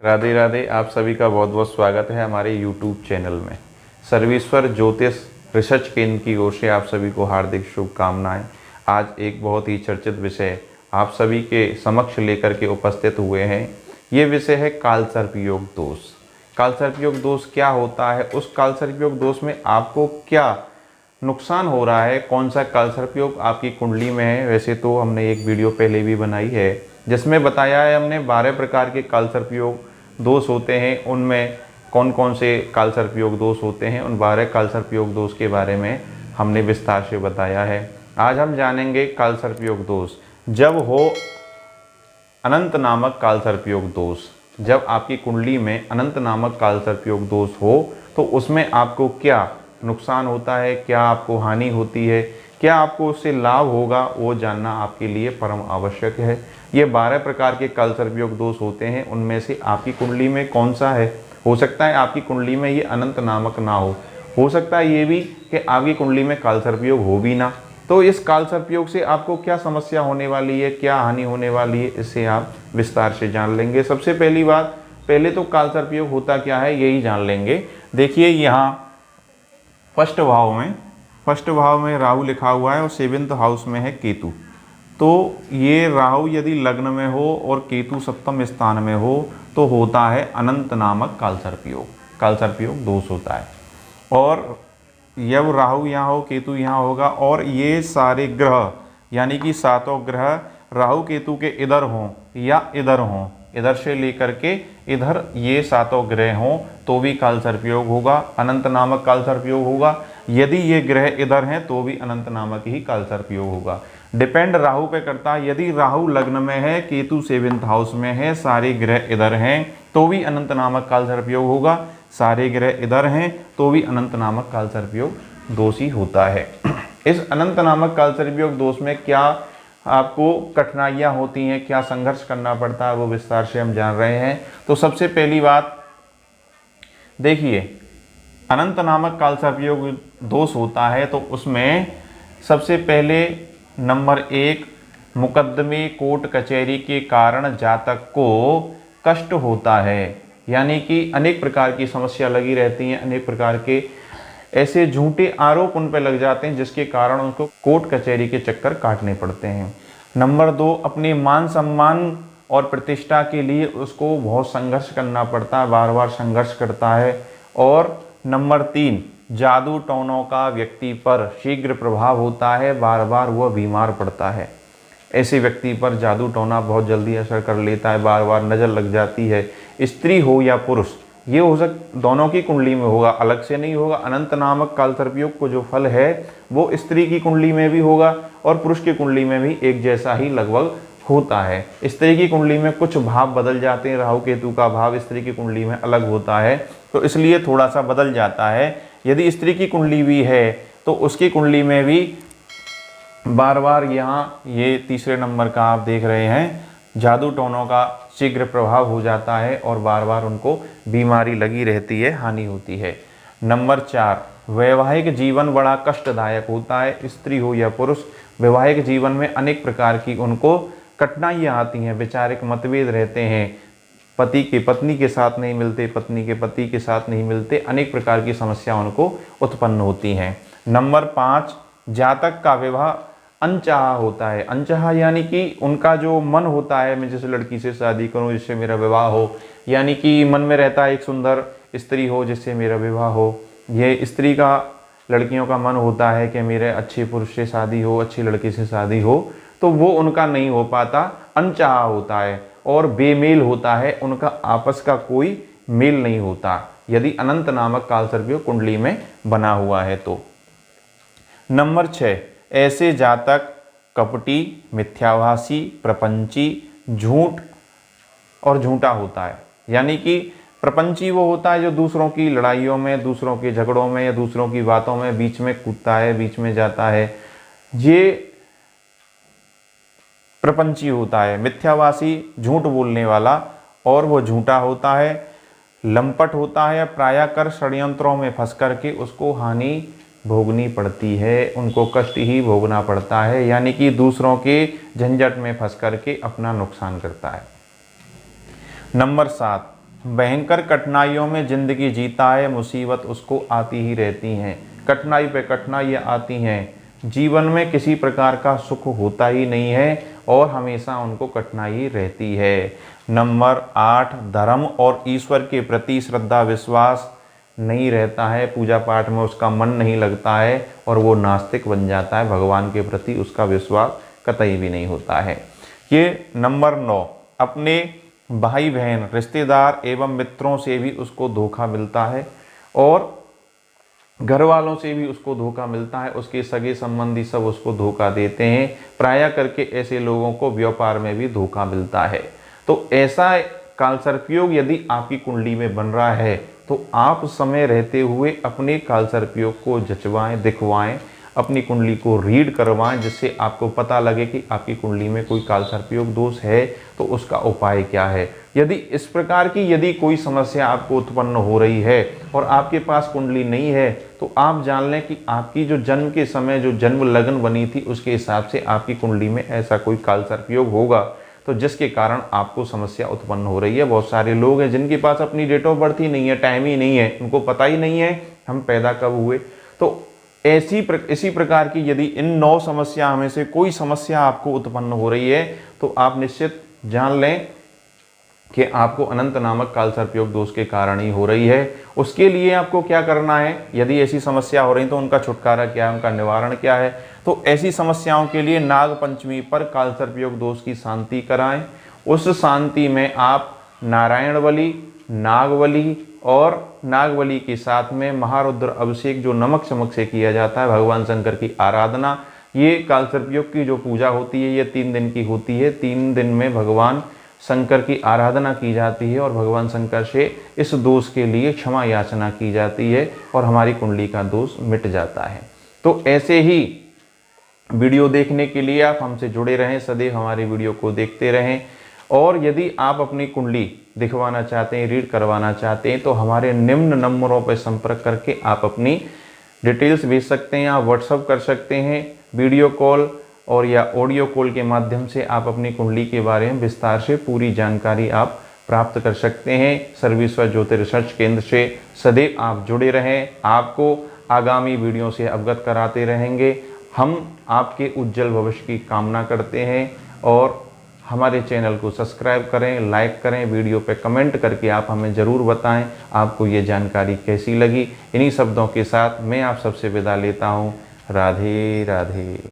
राधे राधे। आप सभी का बहुत बहुत स्वागत है हमारे YouTube चैनल में। सर्वेश्वर ज्योतिष रिसर्च केंद्र की ओर से आप सभी को हार्दिक शुभकामनाएं। आज एक बहुत ही चर्चित विषय आप सभी के समक्ष लेकर के उपस्थित हुए हैं। ये विषय है कालसर्प योग दोष। कालसर्प योग दोष क्या होता है, उस कालसर्प योग दोष में आपको क्या नुकसान हो रहा है, कौन सा कालसर्प योग आपकी कुंडली में है। वैसे तो हमने एक वीडियो पहले भी बनाई है जिसमें बताया है हमने 12 प्रकार के कालसर्प योग दोष होते हैं, उनमें कौन कौन से कालसर्प योग दोष होते हैं। उन 12 कालसर्प योग दोष के बारे में हमने विस्तार से बताया है। आज हम जानेंगे कालसर्प योग दोष जब हो अनंत नामक कालसर्प योग दोष। जब आपकी कुंडली में अनंत नामक कालसर्प योग दोष हो तो उसमें आपको क्या नुकसान होता है, क्या आपको हानि होती है, क्या आपको उससे लाभ होगा, वो जानना आपके लिए परम आवश्यक है। ये 12 प्रकार के कालसर्प योग दोष होते हैं, उनमें से आपकी कुंडली में कौन सा है। हो सकता है आपकी कुंडली में ये अनंत नामक ना हो सकता है ये भी कि आपकी कुंडली में कालसर्प योग हो भी ना। तो इस कालसर्प योग से आपको क्या समस्या होने वाली है, क्या हानि होने वाली है, इससे आप विस्तार से जान लेंगे। सबसे पहली बात, पहले तो कालसर्प योग होता क्या है यही जान लेंगे। देखिए यहाँ फर्स्ट भाव में राहु लिखा हुआ है और 7th हाउस में है केतु। तो ये राहु यदि लग्न में हो और केतु सप्तम स्थान में हो तो होता है अनंत नामक कालसर्प योग। कालसर्प योग दोष होता है। और जब राहु यहाँ हो, केतु यहाँ होगा और ये सारे ग्रह यानी कि 7 ग्रह राहु केतु के इधर हों या इधर हों, इधर से लेकर के इधर ये 7 ग्रह हों तो भी कालसर्प योग होगा, अनंत नामक कालसर्प योग होगा। यदि ये ग्रह इधर हैं तो भी अनंत नामक ही कालसर्प योग होगा। डिपेंड राहु पे करता है। यदि राहु लग्न में है, केतु 7th हाउस में है, सारे ग्रह इधर हैं तो भी अनंत नामक कालसर्प योग होगा। सारे ग्रह इधर हैं तो भी अनंत नामक कालसर्प योग दोष ही होता है। इस अनंत नामक कालसर्प योग दोष में क्या आपको कठिनाइयाँ होती हैं, क्या संघर्ष करना पड़ता है, वो विस्तार से हम जान रहे हैं। तो सबसे पहली बात देखिए, अनंत नामक कालसर्प योग दोष होता है तो उसमें सबसे पहले नंबर 1, मुकदमे कोर्ट कचहरी के कारण जातक को कष्ट होता है। यानी कि अनेक प्रकार की समस्या लगी रहती हैं, अनेक प्रकार के ऐसे झूठे आरोप उन पर लग जाते हैं जिसके कारण उनको कोर्ट कचहरी के चक्कर काटने पड़ते हैं। नंबर 2, अपने मान सम्मान और प्रतिष्ठा के लिए उसको बहुत संघर्ष करना पड़ता है, बार बार संघर्ष करता है। और नंबर 3, जादू टोनों का व्यक्ति पर शीघ्र प्रभाव होता है, बार बार वह बीमार पड़ता है। ऐसे व्यक्ति पर जादू टोना बहुत जल्दी असर कर लेता है, बार बार नज़र लग जाती है। स्त्री हो या पुरुष, ये हो दोनों की कुंडली में होगा, अलग से नहीं होगा। अनंत नामक कालसर्प योग को जो फल है वो स्त्री की कुंडली में भी होगा और पुरुष की कुंडली में भी एक जैसा ही लगभग होता है। स्त्री की कुंडली में कुछ भाव बदल जाते हैं, राहु केतु का भाव स्त्री की कुंडली में अलग होता है तो इसलिए थोड़ा सा बदल जाता है। यदि स्त्री की कुंडली भी है तो उसकी कुंडली में भी बार बार यहाँ ये तीसरे नंबर का आप देख रहे हैं, जादू टोनों का शीघ्र प्रभाव हो जाता है और बार बार उनको बीमारी लगी रहती है, हानि होती है। नंबर 4, वैवाहिक जीवन बड़ा कष्टदायक होता है। स्त्री हो या पुरुष, वैवाहिक जीवन में अनेक प्रकार की उनको कठिनाइयाँ आती हैं, वैचारिक मतभेद रहते हैं, पति के पत्नी के साथ नहीं मिलते, पत्नी के पति के साथ नहीं मिलते, अनेक प्रकार की समस्या उनको उत्पन्न होती हैं। नंबर 5, जातक का विवाह अनचाहा होता है। अनचाहा यानी कि उनका जो मन होता है मैं जिस लड़की से शादी करूं जिससे मेरा विवाह हो, यानी कि मन में रहता है एक सुंदर स्त्री हो जिससे मेरा विवाह हो। ये स्त्री का, लड़कियों का मन होता है कि मेरे अच्छे पुरुष से शादी हो, अच्छी लड़की से शादी हो, तो वो उनका नहीं हो पाता, अनचाहा होता है और बेमेल होता है, उनका आपस का कोई मेल नहीं होता यदि अनंत नामक कालसर्प योग कुंडली में बना हुआ है तो। नंबर 6, ऐसे जातक कपटी, मिथ्याभासी, प्रपंची, झूठ और झूठा होता है। यानी कि प्रपंची वो होता है जो दूसरों की लड़ाइयों में, दूसरों के झगड़ों में या दूसरों की बातों में बीच में कूदता है, बीच में जाता है, ये प्रपंची होता है। मिथ्याभासी झूठ बोलने वाला और वो झूठा होता है। लंपट होता है, प्रायः कर षड्यंत्रों में फंस करके उसको हानि भोगनी पड़ती है, उनको कष्ट ही भोगना पड़ता है, यानी कि दूसरों के झंझट में फंस करके अपना नुकसान करता है। नंबर 7, भयंकर कठिनाइयों में ज़िंदगी जीता है, मुसीबत उसको आती ही रहती हैं। कठिनाई पे कठिनाइयाँ आती हैं, जीवन में किसी प्रकार का सुख होता ही नहीं है और हमेशा उनको कठिनाई ही रहती है। नंबर 8, धर्म और ईश्वर के प्रति श्रद्धा विश्वास नहीं रहता है, पूजा पाठ में उसका मन नहीं लगता है और वो नास्तिक बन जाता है, भगवान के प्रति उसका विश्वास कतई भी नहीं होता है। ये नंबर 9, अपने भाई बहन रिश्तेदार एवं मित्रों से भी उसको धोखा मिलता है और घर वालों से भी उसको धोखा मिलता है, उसके सगे संबंधी सब उसको धोखा देते हैं। प्राय करके ऐसे लोगों को व्यापार में भी धोखा मिलता है। तो ऐसा कालसर्पयोग यदि आपकी कुंडली में बन रहा है तो आप समय रहते हुए अपने कालसर्पयोग को जचवाएं, दिखवाएं, अपनी कुंडली को रीड करवाएं, जिससे आपको पता लगे कि आपकी कुंडली में कोई कालसर्पयोग दोष है तो उसका उपाय क्या है। यदि इस प्रकार की यदि कोई समस्या आपको उत्पन्न हो रही है और आपके पास कुंडली नहीं है तो आप जान लें कि आपकी जो जन्म के समय जो जन्म लगन बनी थी उसके हिसाब से आपकी कुंडली में ऐसा कोई कालसर्पयोग होगा, तो जिसके कारण आपको समस्या उत्पन्न हो रही है। बहुत सारे लोग हैं जिनके पास अपनी डेट ऑफ बर्थ ही नहीं है, टाइम ही नहीं है, उनको पता ही नहीं है हम पैदा कब हुए। तो इसी प्रकार की यदि इन 9 समस्या में से कोई समस्या आपको उत्पन्न हो रही है तो आप निश्चित जान लें कि आपको अनंत नामक कालसर्पयोग दोष के कारण ही हो रही है। उसके लिए आपको क्या करना है, यदि ऐसी समस्या हो रही तो उनका छुटकारा क्या है, उनका निवारण क्या है। तो ऐसी समस्याओं के लिए नाग पंचमी पर कालसर्पयोग दोष की शांति कराएं। उस शांति में आप नारायण बलि, नागबलि और नागबलि के साथ में महारुद्र अभिषेक जो नमक चमक से किया जाता है, भगवान शंकर की आराधना, ये कालसर्पयोग की जो पूजा होती है ये 3 दिन की होती है। 3 दिन में भगवान शंकर की आराधना की जाती है और भगवान शंकर से इस दोष के लिए क्षमा याचना की जाती है और हमारी कुंडली का दोष मिट जाता है। तो ऐसे ही वीडियो देखने के लिए आप हमसे जुड़े रहें, सदैव हमारी वीडियो को देखते रहें। और यदि आप अपनी कुंडली दिखवाना चाहते हैं, रीड करवाना चाहते हैं तो हमारे निम्न नंबरों पर संपर्क करके आप अपनी डिटेल्स भेज सकते हैं, आप व्हाट्सअप कर सकते हैं, वीडियो कॉल और या ऑडियो कॉल के माध्यम से आप अपनी कुंडली के बारे में विस्तार से पूरी जानकारी आप प्राप्त कर सकते हैं। सर्वेश्वर ज्योतिष रिसर्च केंद्र से सदैव आप जुड़े रहें, आपको आगामी वीडियो से अवगत कराते रहेंगे। हम आपके उज्जवल भविष्य की कामना करते हैं और हमारे चैनल को सब्सक्राइब करें, लाइक करें, वीडियो पे कमेंट करके आप हमें ज़रूर बताएं आपको ये जानकारी कैसी लगी। इन्हीं शब्दों के साथ मैं आप सबसे विदा लेता हूँ। राधे राधे।